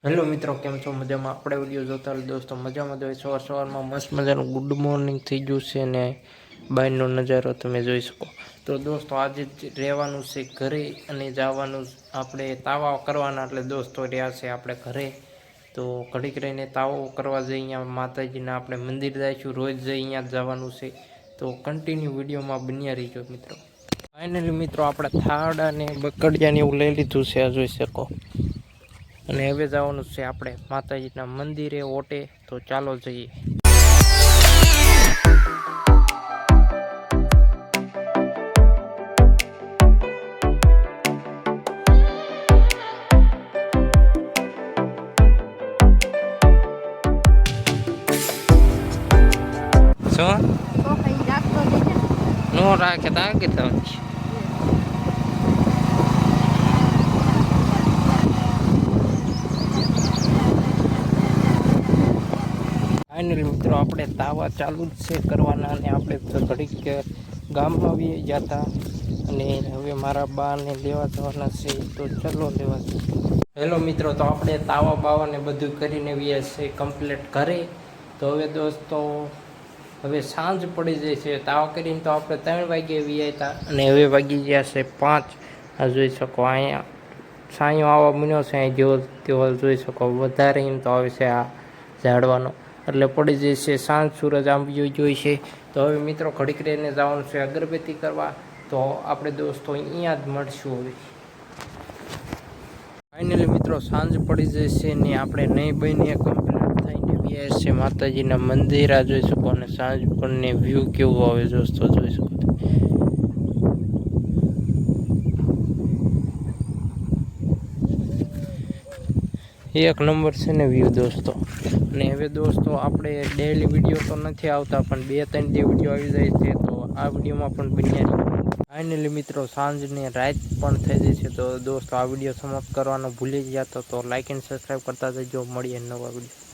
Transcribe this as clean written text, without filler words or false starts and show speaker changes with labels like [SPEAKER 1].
[SPEAKER 1] Hello મિત્રો, કેમ છો? મજામાં? આપણે વિડીયો જોતા દોસ્તો મજામાં જોઈએ. સવારમાં મસ્ત મજાનું ગુડ મોર્નિંગ થઈ ગયું છે ને બહારનો નજારો તમે જોઈ શકો. તો દોસ્તો આજે રહેવાનું છે ઘરે અને જવાનું આપણે તાવા કરવાના, એટલે દોસ્તો રહ્યા છે આપણે ઘરે. તો ઘડીક રહીને તાવો કરવા જઈએ અહીંયા માતાજીના આપણે મંદિર જઈશું, રોજ જઈ અહીંયા જવાનું છે. તો કન્ટિન્યુ વિડીયોમાં બન્યા રહીજો મિત્રો. ફાઇનલી મિત્રો આપણે થાળ અને બકડિયાને એવું લઈ લીધું છે, આ જોઈ શકો. અને હવે જવાનું છે આપણે માતાજીના મંદિરે ઓટે. તો ચાલો જઈએ. શું નો રાખે તો આગળ થવાનું છે. ફાઇનલી મિત્રો આપણે તાવા ચાલુ જ છે કરવાના, અને આપણે ઘડીક ગામમાં આવી ગયા હતા અને હવે મારા બાને લેવા જવાના છે. તો ચલો લેવા. હેલો મિત્રો, તો આપણે તાવા બાવાને બધું કરીને આવ્યા છે કમ્પ્લીટ ઘરે. તો હવે દોસ્તો હવે સાંજ પડી જાય છે. તાવા કરીને તો આપણે 3 વાગ્યે આવ્યા હતા અને હવે વાગી ગયા છે 5. આ જોઈ શકો અહીંયા છાંયો આવવા બન્યો છે. અહીં જેવો તેવો જોઈ શકો. વધારે એમ તો આવે છે આ ઝાડવાનો, એટલે પડી જાય છે સાંજ. સૂરજ આંબી જોઈ છે. તો હવે મિત્રો ઘડીક રહીને જવાનું છે અગરબત્તી કરવા. તો આપણે દોસ્તો અહીંયા જ મળશું હવે. ફાઇનલી મિત્રો સાંજ પડી જાય છે ને આપણે નહીં બની કમ્પ્લીટ થઈને વ્યાસ છે માતાજીના મંદિર. આ જોઈ શકો. અને સાંજ પડને વ્યૂ કેવું આવે દોસ્તો જોઈ શકો. એક નંબર છે ને વ્યૂ દોસ્તો. અને હવે દોસ્તો આપણે ડેઈલી વિડીયો તો નથી આવતા, પણ 2-3 ડે વિડીયો આવી જાય છે. તો આ વિડીયોમાં પણ બન્યા. ફાઇનલી મિત્રો સાંજની રાત પણ થઈ જાય છે. તો દોસ્તો આ વિડીયો સમાપ્ત કરવાનો ભૂલી ગયા તો લાઈક એન્ડ સબસ્ક્રાઈબ કરતા જજો. મળીએ નવા વિડીયો.